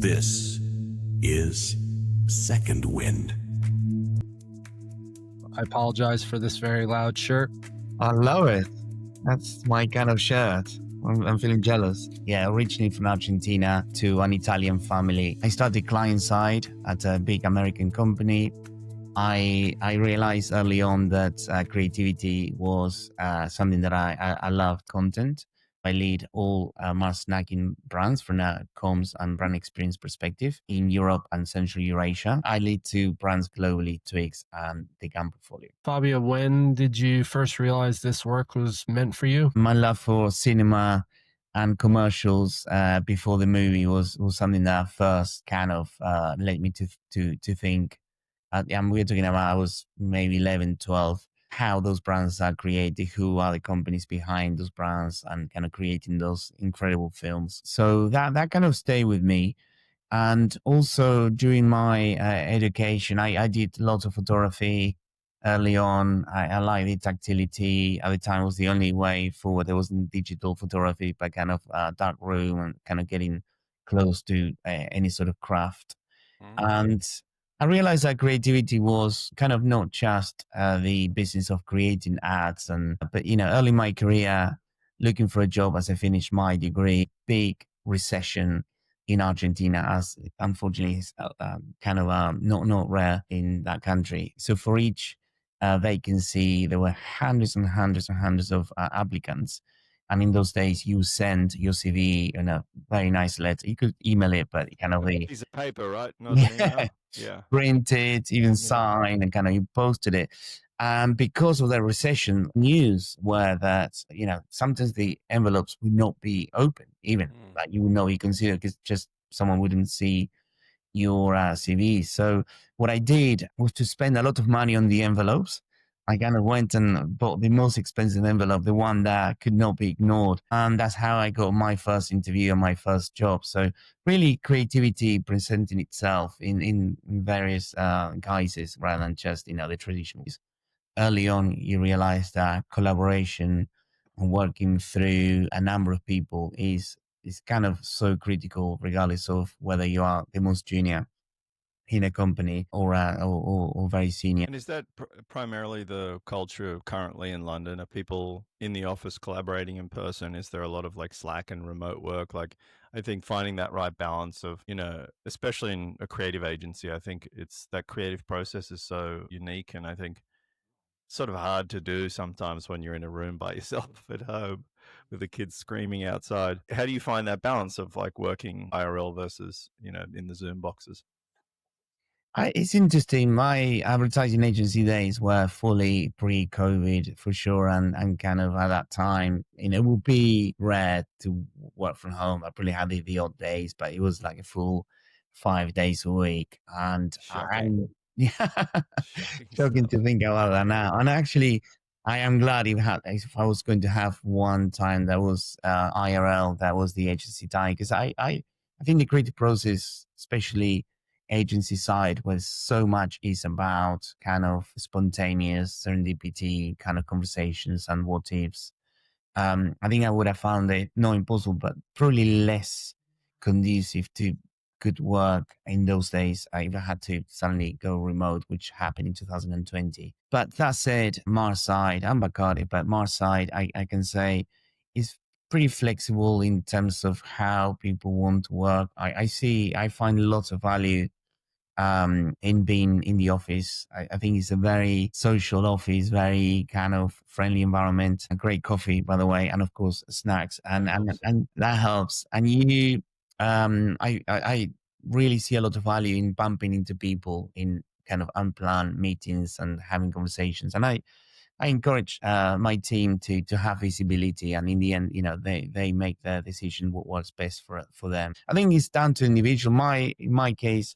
This is Second Wind. I apologize for this very loud shirt. I love it. That's my kind of shirt. I'm feeling jealous. Yeah, originally from Argentina to an Italian family. I started client side at a big American company. I realized early on that creativity was something that I loved. Content. I lead all Mars snacking brands from a comms and brand experience perspective in Europe and Central Eurasia. I lead two brands globally, Twix and the GAM portfolio. Fabio, when did you first realize this work was meant for you? My love for cinema and commercials before the movie was something that first kind of led me to think. We're talking about I was maybe 11, 12, how those brands are created, who are the companies behind those brands, and kind of creating those incredible films. So that kind of stayed with me. And also during my education, I did lots of photography early on. I liked the tactility. At the time, it was the only way forward. There wasn't digital photography, but kind of dark room and kind of getting close to any sort of craft. And I realized that creativity was kind of not just the business of creating ads, but early in my career, looking for a job as I finished my degree, big recession in Argentina, as unfortunately is kind of not rare in that country. So for each vacancy, there were hundreds and hundreds and hundreds of applicants. And in those days, you send your CV in a very nice letter. You could email it, but kind of a piece of paper, right? Not an email. Yeah. Print it, even sign, and kind of you posted it. And because of the recession, news were that sometimes the envelopes would not be open, even like you would not be considered because just someone wouldn't see your CV. So what I did was to spend a lot of money on the envelopes. I kind of went and bought the most expensive envelope, the one that could not be ignored. And that's how I got my first interview and my first job. So really creativity presenting itself in various guises rather than just, the traditional. Early on, you realize that collaboration and working through a number of people is kind of so critical, regardless of whether you are the most junior in a company or very senior. And is that primarily the culture currently in London? Are people in the office collaborating in person? Is there a lot of like Slack and remote work? Like, I think finding that right balance of, especially in a creative agency, I think it's that creative process is so unique. And I think sort of hard to do sometimes when you're in a room by yourself at home with the kids screaming outside. How do you find that balance of like working IRL versus, in the Zoom boxes? It's interesting. My advertising agency days were fully pre-COVID for sure. And kind of at that time, it would be rare to work from home. I probably had the odd days, but it was like a full 5 days a week. And shocking to think about that now. And actually, I am glad if I was going to have one time that was IRL, that was the agency time, because I think the creative process, especially agency side, where so much is about kind of spontaneous serendipity kind of conversations and what ifs. I think I would have found it not impossible, but probably less conducive to good work in those days. I had to suddenly go remote, which happened in 2020. But that said, Mars side, I'm Bacardi, but Mars side, I can say is pretty flexible in terms of how people want to work. I find lots of value in being in the office. I think it's a very social office, very kind of friendly environment, a great coffee, by the way, and of course snacks, and that helps. And I really see a lot of value in bumping into people in kind of unplanned meetings and having conversations. And I encourage my team to have visibility, and in the end, they make their decision what works best for them. I think it's down to individual. In my case,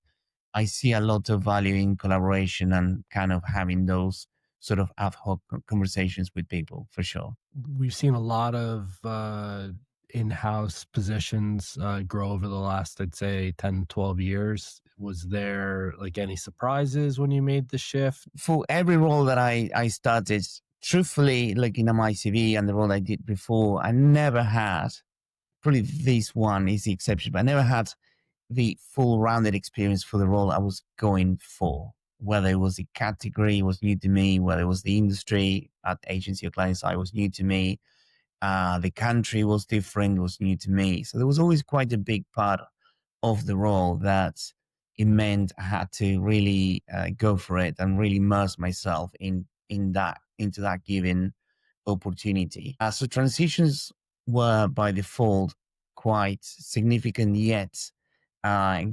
I see a lot of value in collaboration and kind of having those sort of ad hoc conversations with people, for sure. We've seen a lot of in-house positions grow over the last, I'd say, 10, 12 years. Was there like any surprises when you made the shift? For every role that I started, truthfully, looking at my CV and the role I did before, I never had, probably this one is the exception, but I never had the full rounded experience for the role I was going for. Whether it was the category was new to me, whether it was the industry at agency or client side was new to me, the country was different, was new to me. So there was always quite a big part of the role that it meant I had to really go for it and really immerse myself into that given opportunity. So transitions were by default quite significant, yet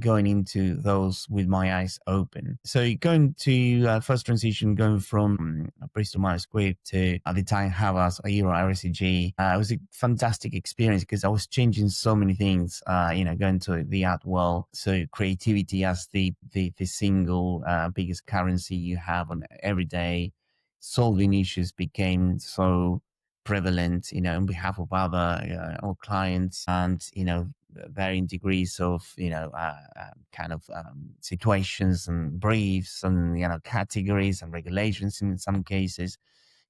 going into those with my eyes open. So going to first transition, going from Bristol Myers Squibb to at the time Havas, a Euro RSCG, it was a fantastic experience because I was changing so many things, going to the art world. So creativity as the single biggest currency you have on every day, solving issues became so prevalent, on behalf of other our clients, and varying degrees of situations and briefs and categories and regulations in some cases.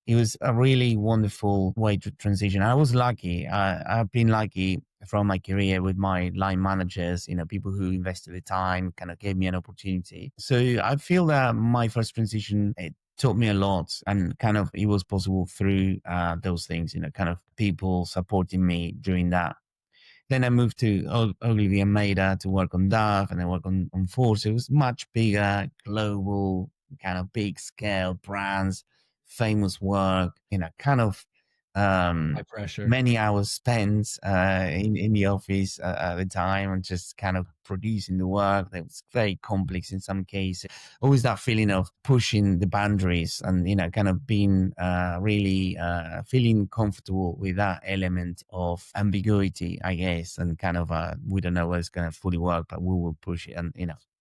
It was a really wonderful way to transition. I was lucky. I've been lucky from my career with my line managers, people who invested the time, kind of gave me an opportunity. So I feel that my first transition, it taught me a lot, and kind of it was possible through those things, kind of people supporting me during that. Then I moved to Ogilvy and Havas to work on Dove, and then work on Force. It was much bigger, global, kind of big scale brands, famous work, kind of High pressure. many hours spent in the office at the time and just kind of producing the work that was very complex in some cases. Always that feeling of pushing the boundaries and, kind of being really feeling comfortable with that element of ambiguity, I guess, and kind of we don't know whether it's going to fully work, but we will push it and,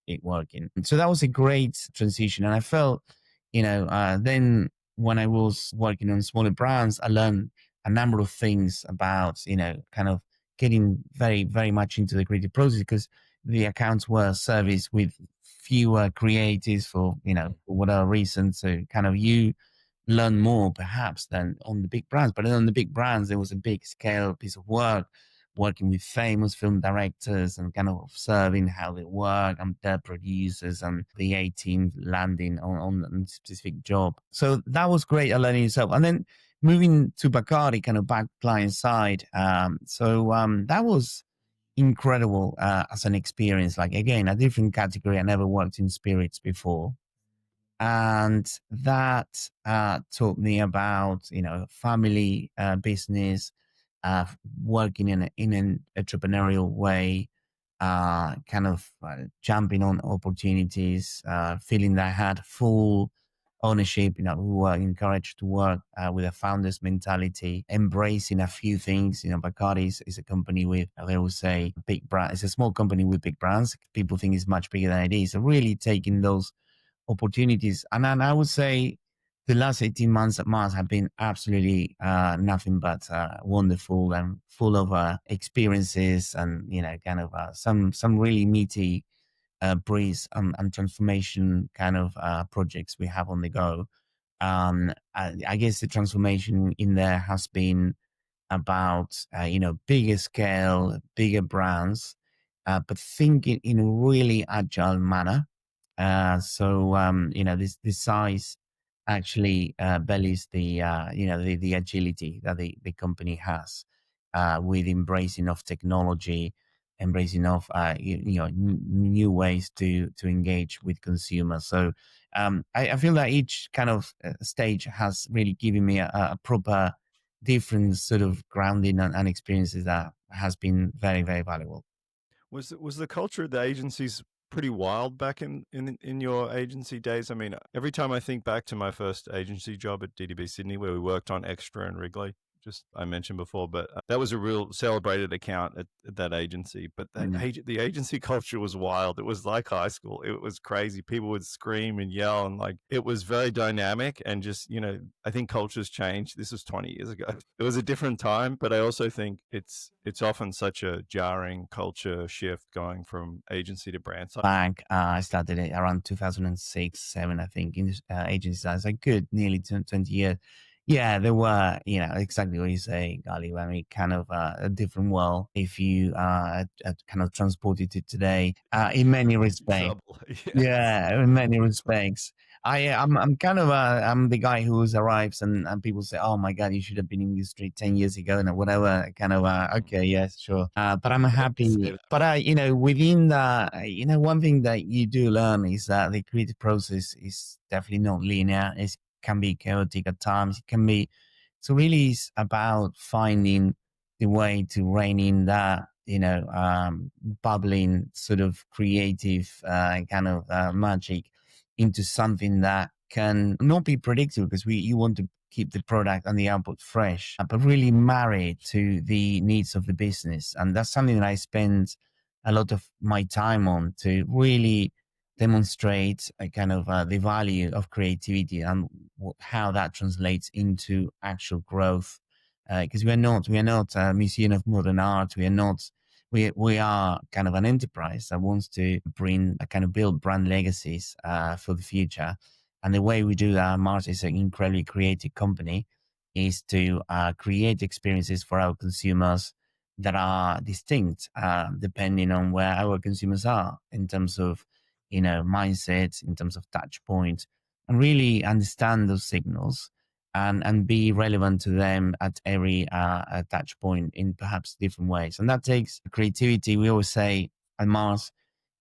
it working. So that was a great transition. And I felt, then when I was working on smaller brands, I learned a number of things about, kind of getting very, very much into the creative process, because the accounts were serviced with fewer creatives for, for whatever reason. So kind of you learn more perhaps than on the big brands. But then on the big brands, there was a big scale piece of work, working with famous film directors and kind of observing how they work and their producers and the A-team landing on a specific job. So that was great at learning yourself. And then moving to Bacardi, kind of back client side. That was incredible as an experience. Like, again, a different category. I never worked in spirits before. And that taught me about, family business, working in an entrepreneurial way, kind of jumping on opportunities, feeling that I had full ownership. We were encouraged to work with a founder's mentality, embracing a few things. Bacardi is a company with, I would say, big brand. It's a small company with big brands. People think it's much bigger than it is. So really taking those opportunities. And then I would say the last 18 months at Mars have been absolutely nothing but wonderful and full of experiences and, kind of some really meaty breeze and transformation kind of projects we have on the go. I guess the transformation in there has been about, bigger scale, bigger brands, but thinking in a really agile manner. This size actually bellies the agility that the company has with embracing of technology, embracing of new ways to engage with consumers. So I feel that each kind of stage has really given me a proper different sort of grounding and experiences that has been very, very valuable. Was the culture of the agencies pretty wild back in your agency days? I mean, every time I think back to my first agency job at DDB Sydney, where we worked on Extra and Wrigley, just I mentioned before, but that was a real celebrated account at that agency. But the agency culture was wild. It was like high school. It was crazy. People would scream and yell, and like it was very dynamic. And just I think cultures changed. This was 20 years ago. It was a different time, but I also think it's often such a jarring culture shift going from agency to brand side. Bank, I started it around 2006, 7, I think, in agency size. A good nearly 20 years. Yeah, there were, exactly what you say, Gully. I mean, kind of a different world if you kind of transported it today in many respects. Trouble. Yes. Yeah, in many respects. I'm kind of I'm the guy who arrives and people say, oh my god, you should have been in the street 10 years ago and whatever. Kind of okay, yes, sure. But I'm Say happy. that. But within the one thing that you do learn is that the creative process is definitely not linear. It can be chaotic at times. It can be. So really, it's about finding the way to rein in that bubbling sort of creative kind of magic into something that can not be predictable, because you want to keep the product and the output fresh, but really marry it to the needs of the business. And that's something that I spend a lot of my time on, to really demonstrate a kind of the value of creativity and how that translates into actual growth. Because we are not a museum of modern art. We are kind of an enterprise that wants to bring a kind of build brand legacies for the future. And the way we do that, Mars is an incredibly creative company, is to create experiences for our consumers that are distinct depending on where our consumers are in terms of mindset, in terms of touch points, and really understand those signals and be relevant to them at every touch point in perhaps different ways. And that takes creativity. We always say at Mars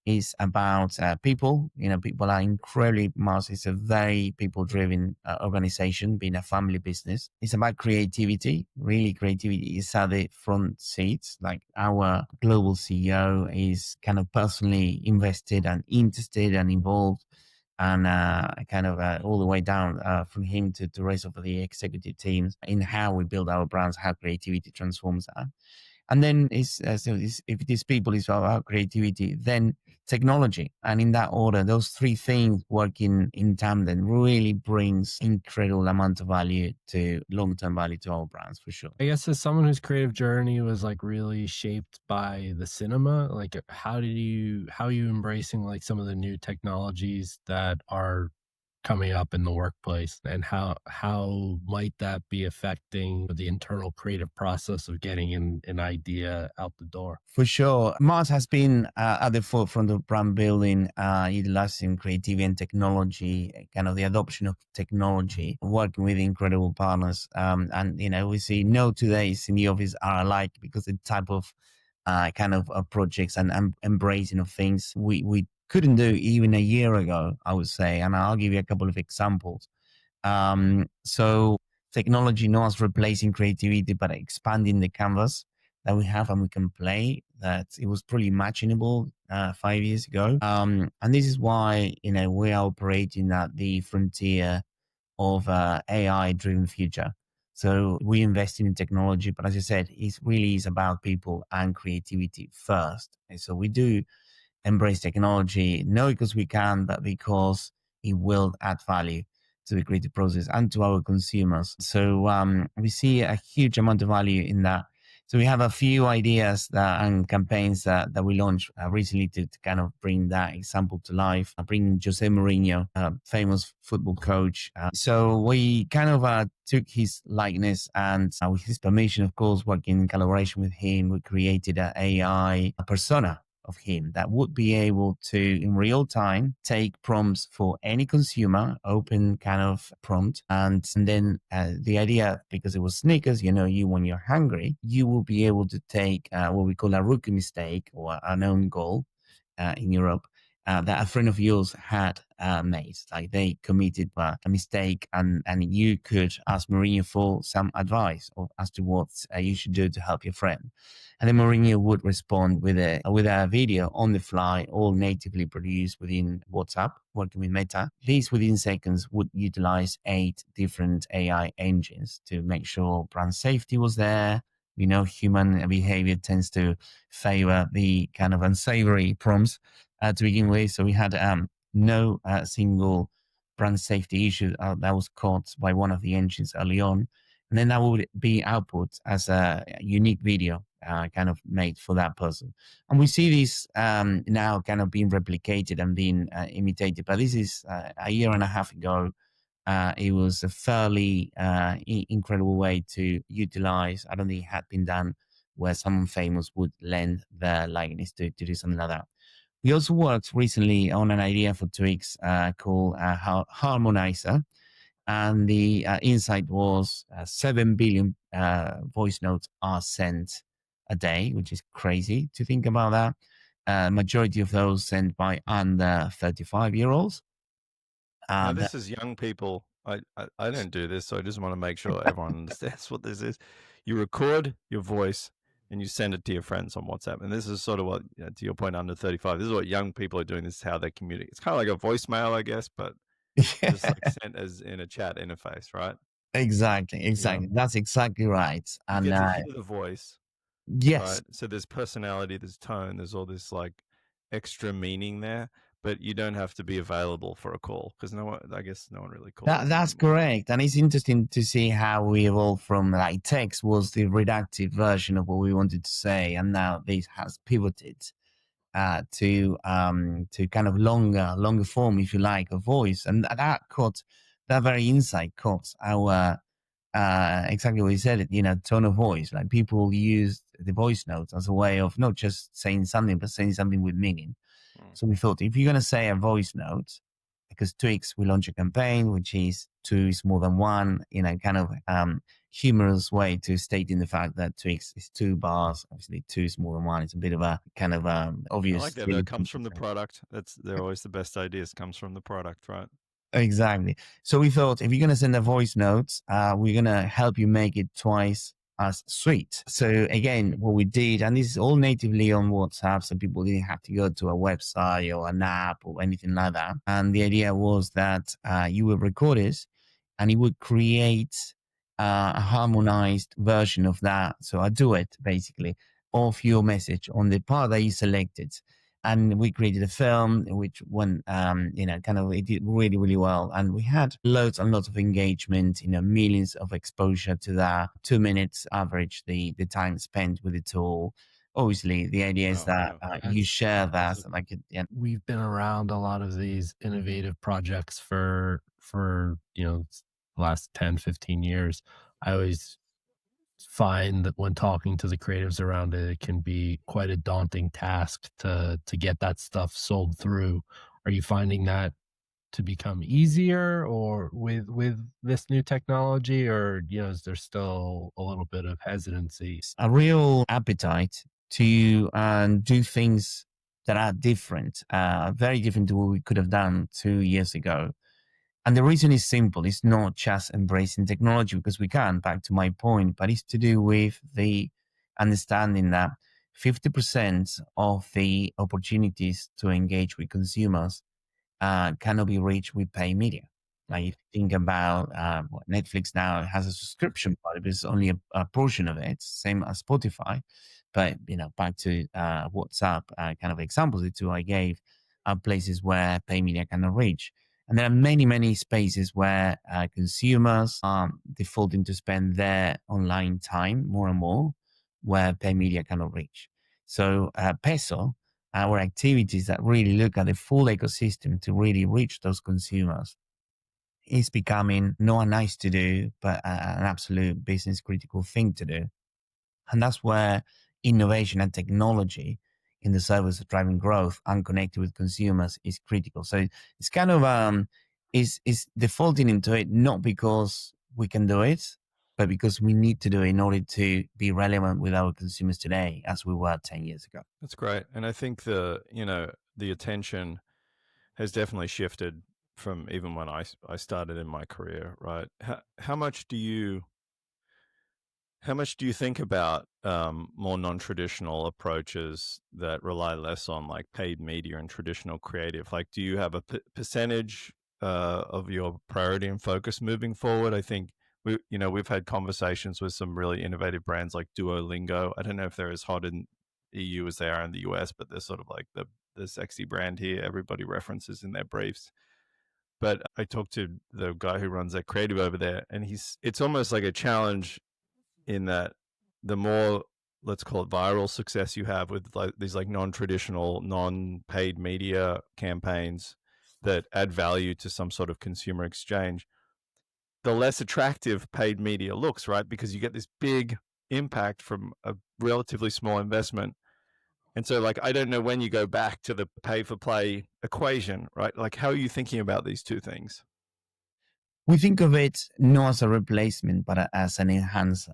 is about people. People are incredibly, Mars is a very people-driven organization, being a family business. It's about creativity. Really, creativity is at the front seats. Like our global CEO is kind of personally invested and interested and involved, and kind of all the way down from him to the rest of the executive teams in how we build our brands, how creativity transforms that. And then if it is people, it's about creativity, then technology. And in that order, those three things working in tandem really brings incredible amount of value, to long-term value to our brands, for sure. I guess as someone whose creative journey was like really shaped by the cinema, like how are you embracing like some of the new technologies that are coming up in the workplace, and how might that be affecting the internal creative process of getting an idea out the door? For sure. Mars has been at the forefront of brand building, utilizing creativity and technology, kind of the adoption of technology, working with incredible partners. And, we see no 2 days in the office are alike, because the type of kind of projects and embracing of things we couldn't do even a year ago, I would say. And I'll give you a couple of examples. So technology not as replacing creativity, but expanding the canvas that we have and we can play, that it was pretty imaginable 5 years ago. And this is why, we are operating at the frontier of AI driven future. So we invest in technology, but as I said, it really is about people and creativity first. And so we do embrace technology, not because we can, but because it will add value to the creative process and to our consumers. So we see a huge amount of value in that. So we have a few ideas and campaigns that we launched recently to kind of bring that example to life. Bring Jose Mourinho, a famous football coach. So we kind of took his likeness and with his permission, of course, working in collaboration with him, we created an AI persona of him that would be able to, in real time, take prompts for any consumer, open kind of prompt. And then the idea, because it was Snickers, you when you're hungry, you will be able to take what we call a rookie mistake or an own goal in Europe. That a friend of yours had made, like they committed a mistake, and you could ask Mourinho for some advice as to what you should do to help your friend. And then Mourinho would respond with a video on the fly, all natively produced within WhatsApp, working with Meta. These within seconds would utilize 8 different AI engines to make sure brand safety was there. Human behavior tends to favor the kind of unsavory prompts to begin with. So we had no single brand safety issue that was caught by one of the engines early on. And then that would be output as a unique video kind of made for that person. And we see this now kind of being replicated and being imitated. But this is a year and a half ago. It was a fairly incredible way to utilize. I don't think it had been done where someone famous would lend their likeness to do something like that. We also worked recently on an idea for Twix called Harmonizer. And the insight was 7 billion voice notes are sent a day, which is crazy to think about that. Majority of those sent by under 35-year-olds. Now, this is young people. I don't do this, so I just want to make sure everyone understands what this is. You record your voice and you send it to your friends on WhatsApp. And this is sort of what, to your point, under 35, this is what young people are doing. This is how they communicate. It's kind of like a voicemail, I guess, but just like sent as in a chat interface, right? Exactly. Yeah. That's exactly right. You And get to hear the voice. yes, Right? So there's personality, there's tone, there's all this like extra meaning there, but you don't have to be available for a call because I guess no one really calls. that's anymore. correct. And it's interesting to see how we evolved from like text was the reductive version of what we wanted to say. And now this has pivoted to kind of longer form, if you like, of voice. And that very insight caught our exactly what you said, tone of voice. Like people use the voice notes as a way of not just saying something, but saying something with meaning. So we thought, if you're going to say a voice note, because Twix, we launch a campaign, which is two is more than one, kind of humorous way to stating the fact that Twix is 2 bars. Obviously, two is more than one. It's a bit of a kind of obvious. I like that. It comes from the product. They're always the best ideas. Comes from the product, right? Exactly. So we thought, if you're going to send a voice note, we're going to help you make it twice as sweet. So again, what we did, and this is all natively on WhatsApp, so people didn't have to go to a website or an app or anything like that. And the idea was that you would record it and it would create a harmonized version of that. So a duet, basically, of your message on the part that you selected. And we created a film which went, it did really, really well. And we had loads and lots of engagement, millions of exposure to that. 2 minutes average, the time spent with the tool. Obviously, the idea is that you share that. We've been around a lot of these innovative projects for the last 10, 15 years. I always find that when talking to the creatives around it, it can be quite a daunting task to get that stuff sold through. Are you finding that to become easier or with this new technology, or is there still a little bit of hesitancy? A real appetite to do things that are different, very different to what we could have done 2 years ago. And the reason is simple. It's not just embracing technology because we can, back to my point, but it's to do with the understanding that 50% of the opportunities to engage with consumers cannot be reached with paid media. Like if you think about Netflix now has a subscription part, but it's only a portion of it, same as Spotify. But back to WhatsApp kind of examples, the two I gave are places where paid media cannot reach. And there are many, many spaces where consumers are defaulting to spend their online time more and more where paid media cannot reach. So Peso, our activities that really look at the full ecosystem to really reach those consumers, is becoming not a nice to do, but an absolute business critical thing to do. And that's where innovation and technology in the service of driving growth and connecting with consumers is critical. So it's kind of is defaulting into it not because we can do it, but because we need to do it in order to be relevant with our consumers today as we were 10 years ago. That's great. And I think the attention has definitely shifted from even when I started in my career, right? How much do you think about more non-traditional approaches that rely less on like paid media and traditional creative? Like, do you have a percentage of your priority and focus moving forward? I think we've had conversations with some really innovative brands like Duolingo. I don't know if they're as hot in EU as they are in the US, but they're sort of like the sexy brand here. Everybody references in their briefs. But I talked to the guy who runs their creative over there, and it's almost like a challenge in that the more, let's call it viral success you have with like these like non-traditional, non-paid media campaigns that add value to some sort of consumer exchange, the less attractive paid media looks, right? Because you get this big impact from a relatively small investment. And so, like, I don't know when you go back to the pay for play equation, right? Like, how are you thinking about these two things? We think of it not as a replacement, but as an enhancer.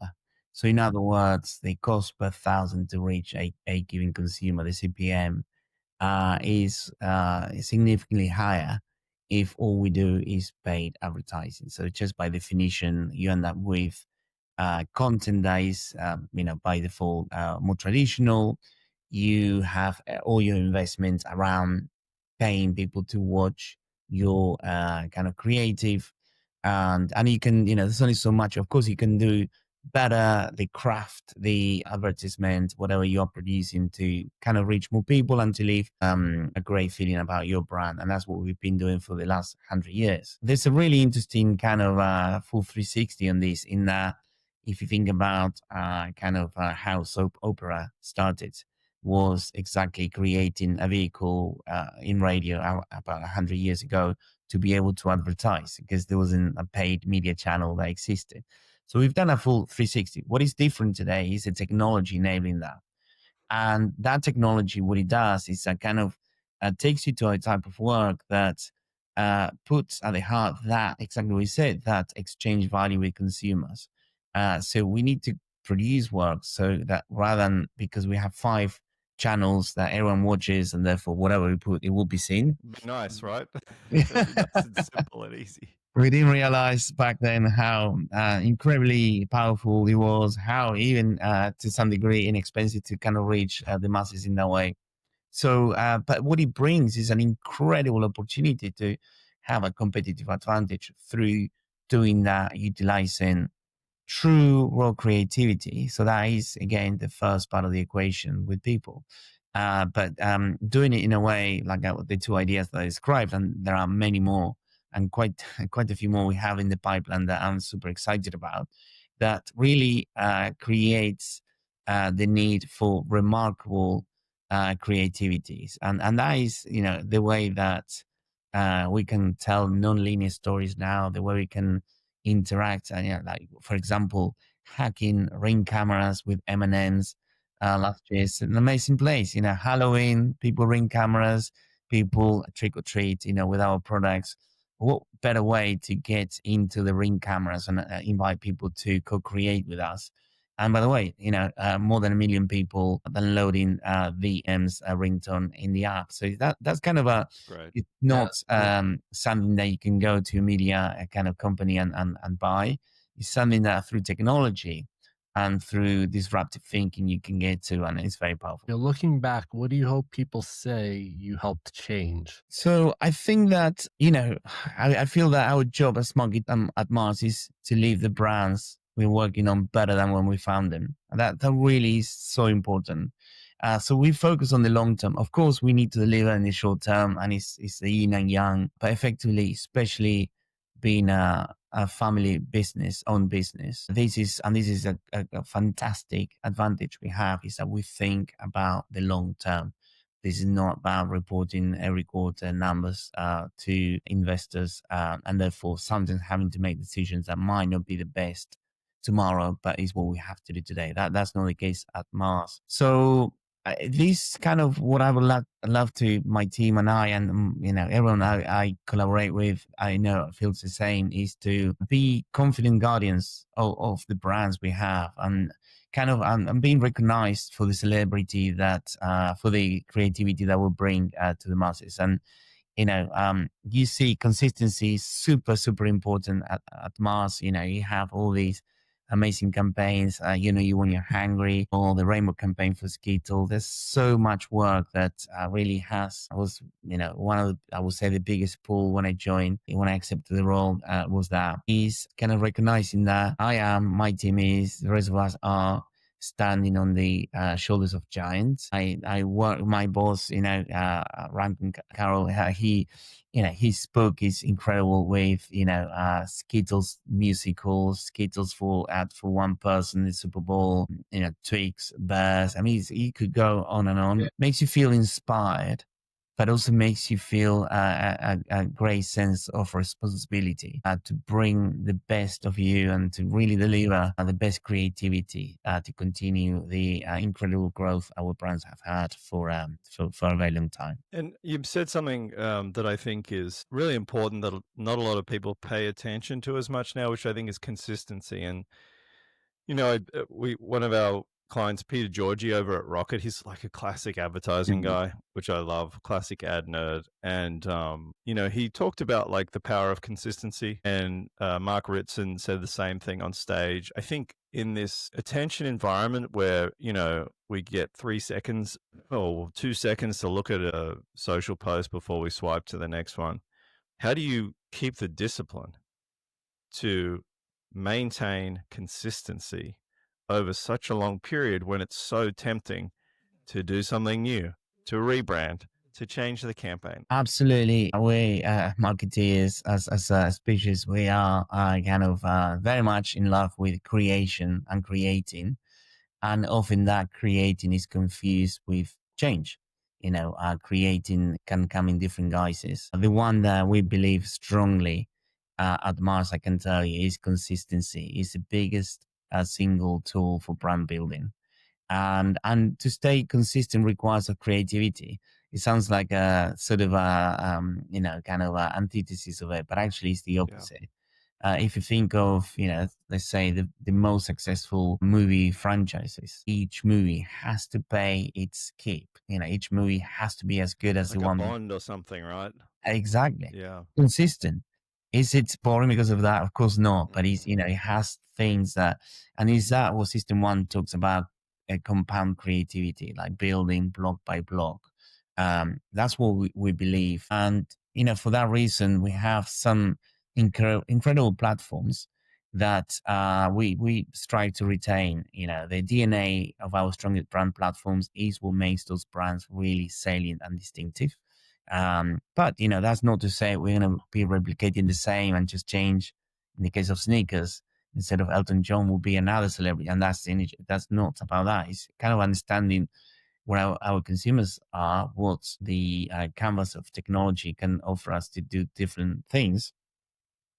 So, in other words, the cost per thousand to reach a given consumer, the CPM, is significantly higher if all we do is paid advertising. So, just by definition, you end up with content that is, by default, more traditional. You have all your investments around paying people to watch your kind of creative, and you can, there's only so much. Of course, you can do better the craft, the advertisement, whatever you're producing to kind of reach more people and to leave a great feeling about your brand. And that's what we've been doing for the last 100 years. There's a really interesting kind of full 360 on this, in that if you think about how soap opera started, was exactly creating a vehicle in radio about 100 years ago to be able to advertise, because there wasn't a paid media channel that existed. So we've done a full 360. What is different today is the technology enabling that. And that technology, what it does is kind of takes you to a type of work that puts at the heart that, exactly what you said, that exchange value with consumers. So we need to produce work so that, rather than, because we have 5 channels that everyone watches and therefore whatever we put, it will be seen. Be nice, right? It'll be nice and simple and easy. We didn't realize back then how incredibly powerful it was, how even to some degree inexpensive to kind of reach the masses in that way. So, but what it brings is an incredible opportunity to have a competitive advantage through doing that, utilizing true raw creativity. So that is, again, the first part of the equation with people. But doing it in a way like the 2 ideas that I described, and there are many more, and quite a few more we have in the pipeline that I'm super excited about, that really creates the need for remarkable creativities. And that is, the way that we can tell non-linear stories now, the way we can interact. And like, for example, hacking Ring cameras with M&Ms last year is an amazing place. Halloween, people Ring cameras, people trick or treat, with our products. What better way to get into the Ring cameras and invite people to co-create with us? And by the way, more than 1 million people downloading VM's ringtone in the app. So that's kind of Great. it's not something that you can go to a media kind of company and buy. It's something that through technology and through disruptive thinking you can get to, and it's very powerful. Looking back, what do you hope people say you helped change? So I think that, I feel that our job as market at Mars is to leave the brands we're working on better than when we found them. And that really is so important. So we focus on the long term. Of course, we need to deliver in the short term, and it's the yin and yang, but effectively, especially being a family business, own business. This is a fantastic advantage we have, is that we think about the long term. This is not about reporting every quarter numbers to investors, and therefore sometimes having to make decisions that might not be the best tomorrow, but is what we have to do today. That's not the case at Mars. So this kind of what I would love to my team and I, and everyone I collaborate with, I know feels the same, is to be confident guardians of the brands we have, and kind of I'm being recognized for the celebrity that for the creativity that will bring to the masses. And you see consistency is super important at Mars. You have all these amazing campaigns. You when you're hungry, or the rainbow campaign for Skittles. There's so much work that really was one of I would say the biggest pull when I joined, when I accepted the role, was that is kind of recognizing that my team is, the rest of us are standing on the shoulders of giants. I work, my boss, Rankin Carroll, his book is incredible with, Skittles musicals, Skittles for one person, the Super Bowl, Twix, Bears. I mean, he could go on and on. Yeah. Makes you feel inspired but also makes you feel a great sense of responsibility to bring the best of you and to really deliver the best creativity to continue the incredible growth our brands have had for a very long time. And you've said something that I think is really important that not a lot of people pay attention to as much now, which I think is consistency. And one of our clients, Peter Georgie over at Rocket, he's like a classic advertising guy, which I love, classic ad nerd. And, he talked about like the power of consistency, and Mark Ritson said the same thing on stage. I think in this attention environment where, we get 3 seconds or 2 seconds to look at a social post before we swipe to the next one, how do you keep the discipline to maintain consistency over such a long period when it's so tempting to do something new, to rebrand, to change the campaign? Absolutely. We marketeers, as a species, we are kind of very much in love with creation and creating, and often that creating is confused with change. Creating can come in different guises. The one that we believe strongly at Mars, I can tell you, is consistency. Is the biggest single tool for brand building, and to stay consistent requires a creativity. It sounds like a sort of a kind of a antithesis of it, but actually it's the opposite. If you think of, let's say the most successful movie franchises, each movie has to pay its keep. Each movie has to be as good as like the a one. Bond or something, right? Exactly. Yeah. Consistent. Is it boring because of that? Of course not. But it has things that, and is that what System 1 talks about? A compound creativity, like building block by block. That's what we believe. And, for that reason, we have some incredible platforms that we strive to retain. The DNA of our strongest brand platforms is what makes those brands really salient and distinctive. But that's not to say we're going to be replicating the same and just change. In the case of Snickers, instead of Elton John, will be another celebrity, and that's not about that. It's kind of understanding where our consumers are, what the canvas of technology can offer us to do different things,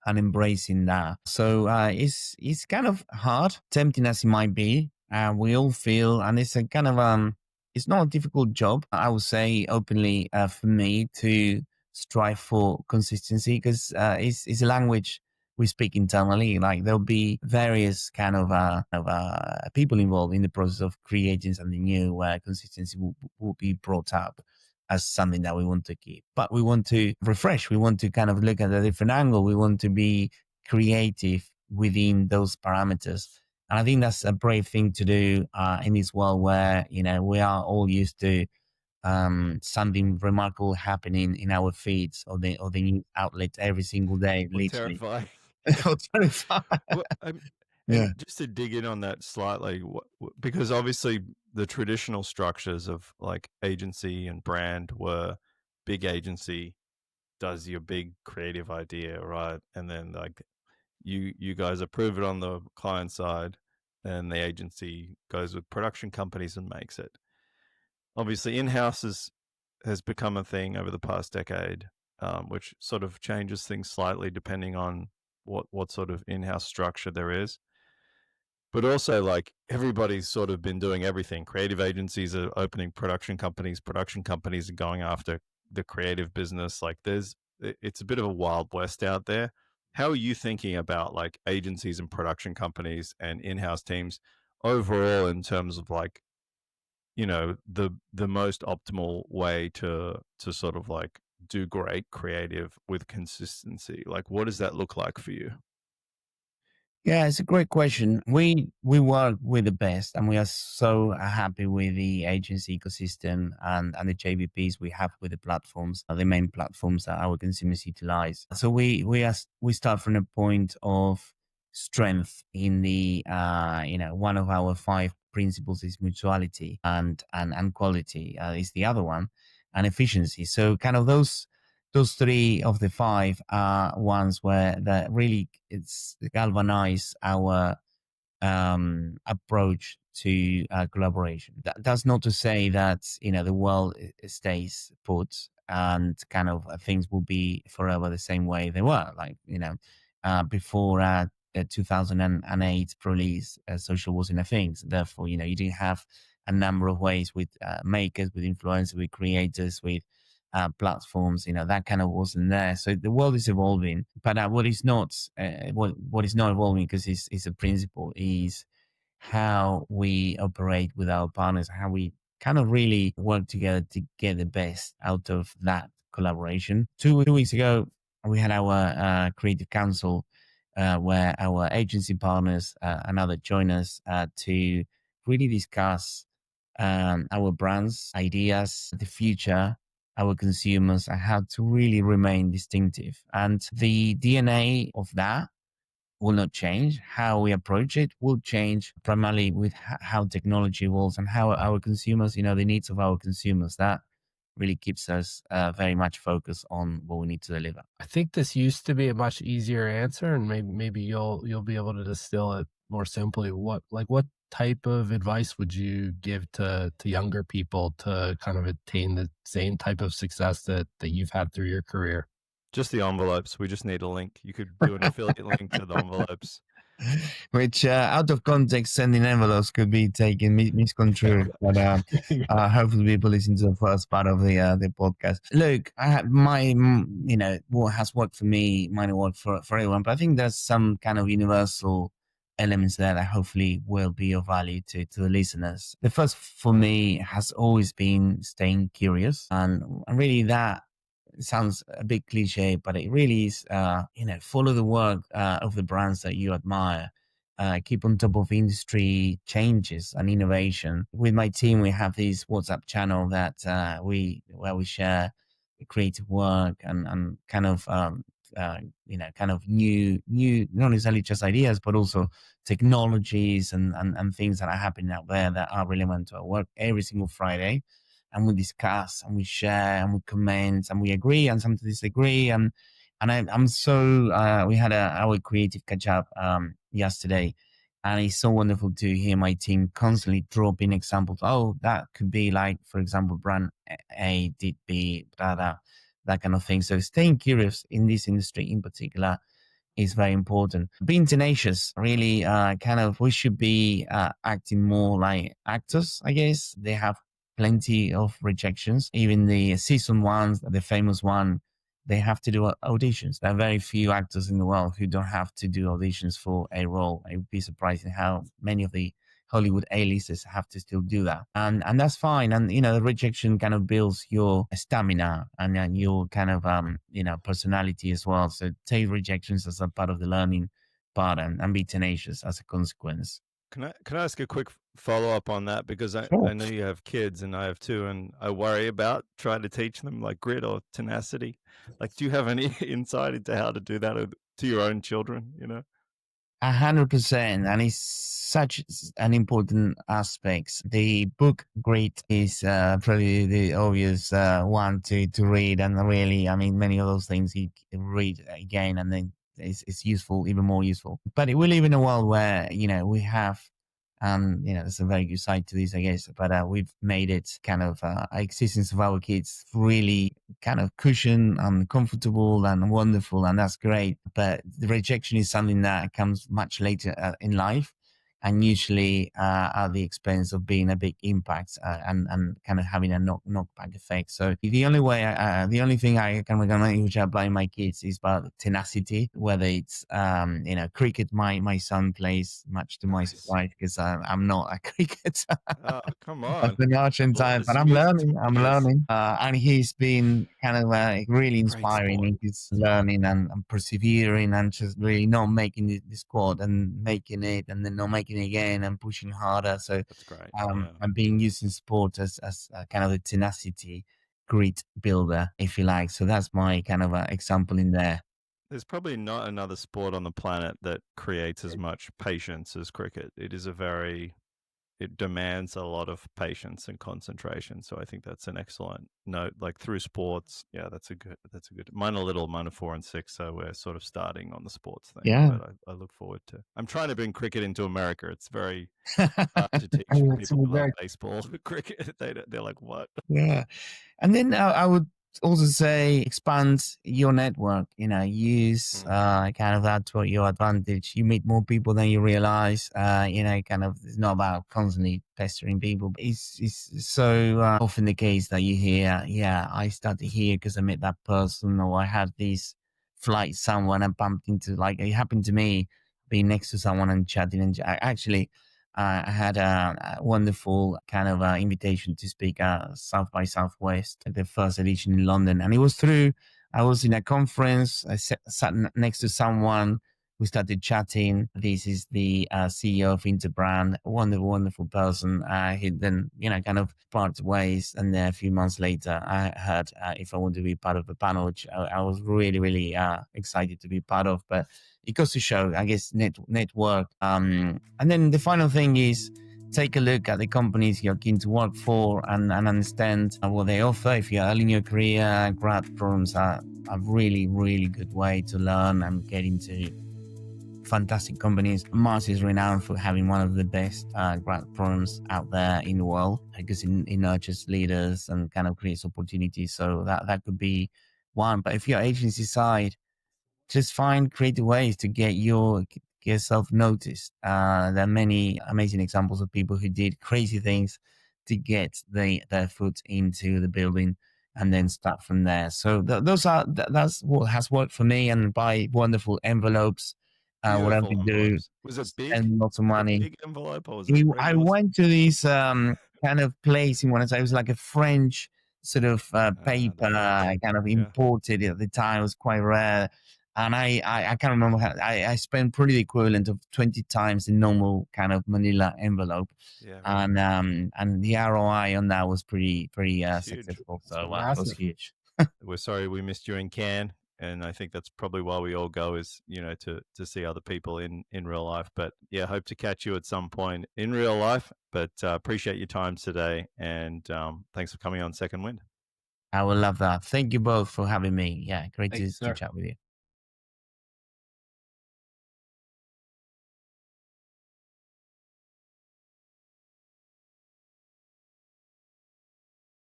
and embracing that. So it's kind of hard, tempting as it might be. We all feel, and it's a kind of it's not a difficult job, I would say openly, for me to strive for consistency, because it's a language we speak internally. Like there'll be various kind of people involved in the process of creating something new, where consistency will be brought up as something that we want to keep. But we want to refresh. We want to kind of look at a different angle. We want to be creative within those parameters. And I think that's a brave thing to do in this world where, we are all used to something remarkable happening in our feeds or the news outlet every single day. Or Literally. terrifying. Or terrifying. Well, Yeah. and just to dig in on that slightly, because obviously the traditional structures of like agency and brand were big agency does your big creative idea, right? And then like you guys approve it on the client side, and the agency goes with production companies and makes it. Obviously, in-house has become a thing over the past decade, which sort of changes things slightly depending on what sort of in-house structure there is. But also, like, everybody's sort of been doing everything. Creative agencies are opening production companies are going after the creative business. Like, it's a bit of a wild west out there. How are you thinking about like agencies and production companies and in-house teams overall in terms of like, the most optimal way to sort of like do great creative with consistency? Like, what does that look like for you? Yeah, it's a great question. We work with the best, and we are so happy with the agency ecosystem and the JVPs we have with the platforms, the main platforms that our consumers utilize. So we start from a point of strength in the one of our 5 principles is mutuality, and quality is the other one, and efficiency. So kind of those 3 of the 5 are ones where that really it's galvanize our approach to collaboration. That's not to say that the world stays put. and kind of things will be forever the same way they were. Like, before the 2008 release, social wasn't a thing. So therefore, you didn't have a number of ways with makers, with influencers, with creators, with platforms. That kind of wasn't there. So the world is evolving. But what is not evolving, because it's a principle, is how we operate with our partners, how we kind of really work together to get the best out of that collaboration. 2 weeks ago, we had our creative council, where our agency partners and others join us to really discuss our brands, ideas, the future, our consumers, and how to really remain distinctive. And the DNA of that will not change. How we approach it will change, primarily with how technology evolves and how our consumers, the needs of our consumers. That really keeps us very much focused on what we need to deliver. I think this used to be a much easier answer, and maybe you'll be able to distill it more simply. What type of advice would you give to younger people to kind of attain the same type of success that you've had through your career? Just the envelopes. We just need a link. You could do an affiliate link to the envelopes. Which, out of context, sending envelopes could be taken misconstrued. But hopefully, people listen to the first part of the podcast. Look, I have what has worked for me might not work for everyone, but I think there's some kind of universal elements there that hopefully will be of value to the listeners. The first for me has always been staying curious, and really that sounds a bit cliche, but it really is, follow the work of the brands that you admire. Keep on top of industry changes and innovation. With my team, we have this WhatsApp channel that where we share creative work and kind of new, not necessarily just ideas, but also technologies and things that are happening out there that are relevant to our work every single Friday. And we discuss and we share and we comment and we agree and sometimes disagree. And I'm so we had our creative catch up yesterday, and it's so wonderful to hear my team constantly drop in examples. Oh, that could be like, for example, brand A did B, that kind of thing. So staying curious in this industry in particular is very important. Being tenacious, really, we should be acting more like actors, I guess. They have plenty of rejections. Even the season ones, the famous one, they have to do auditions. There are very few actors in the world who don't have to do auditions for a role. It would be surprising how many of the Hollywood A-listers have to still do that. And that's fine. And, the rejection kind of builds your stamina and your kind of, personality as well. So take rejections as a part of the learning part and be tenacious as a consequence. Can I ask a quick follow up on that? Because I know you have kids and I have too, and I worry about trying to teach them like grit or tenacity. Like, do you have any insight into how to do that to your own children? 100%, and it's such an important aspect. The book Grit is probably the obvious one to read, and really, I mean, many of those things you can read again, and then it's useful, even more useful. But we live in a world where we have. There's a very good side to this, I guess, but we've made it kind of existence of our kids really kind of cushioned and comfortable and wonderful, and that's great. But the rejection is something that comes much later in life, and usually at the expense of being a big impact and kind of having a knockback effect. So the only thing I can recommend, which I apply my kids, is about tenacity. Whether it's cricket, my son plays, much to my surprise, because I'm not a cricketer. Oh, come on! As an Argentine, but I'm learning. And he's been kind of really inspiring in his learning and persevering and just really not making the squad and making it and then not making it again and pushing harder. So that's great. I'm being used in sport as kind of a tenacity, grit builder, if you like. So that's my kind of example in there. There's probably not another sport on the planet that creates as much patience as cricket. It demands a lot of patience and concentration. So I think that's an excellent note. Like through sports, yeah, that's a good. Mine are 4 and 6, so we're sort of starting on the sports thing. Yeah, but I look forward to. I'm trying to bring cricket into America. It's very hard to teach people who love baseball, cricket. They're like, what? Yeah, and then I would also say expand your network. Use kind of that to your advantage. You meet more people than you realize. Kind of it's not about constantly pestering people. But it's so often the case that you hear, yeah, I started here because I met that person, or I had this flight someone and bumped into. Like it happened to me, being next to someone and chatting. And actually, I had a wonderful kind of invitation to speak at South by Southwest, the first edition in London. And it was through, I was in a conference, I sat next to someone, we started chatting. This is the CEO of Interbrand, a wonderful, wonderful person. He then, kind of parted ways. And then a few months later, I heard if I wanted to be part of the panel, which I was really, really excited to be part of. But it goes to show, I guess, network. And then the final thing is take a look at the companies you're keen to work for and understand what they offer. If you're early in your career, grad programs are a really, really good way to learn and get into fantastic companies. Mars is renowned for having one of the best grad programs out there in the world because it nurtures leaders and kind of creates opportunities. So that could be one. But if you're agency side, just find creative ways to get yourself noticed. There are many amazing examples of people who did crazy things to get their foot into the building and then start from there. So that's what has worked for me. And buy wonderful envelopes. Whatever Beautiful you do, envelopes. Was it big? spend lots of Like a money. big envelope, or was it I regular? went to this kind of place in Buenos Aires. It was like a French sort of paper, French. kind of Yeah. imported at the time. It was quite rare. And I can't remember how I spent probably the equivalent of 20 times the normal kind of Manila envelope. Yeah. Right. And the ROI on that was pretty It's huge. successful. So it was massive. huge. We're sorry we missed you in Cannes, and I think that's probably why we all go is to see other people in real life. But yeah, hope to catch you at some point in real life. But appreciate your time today, and thanks for coming on Second Wind. I would love that. Thank you both for having me. Yeah, great Thank you, to sir. chat with you.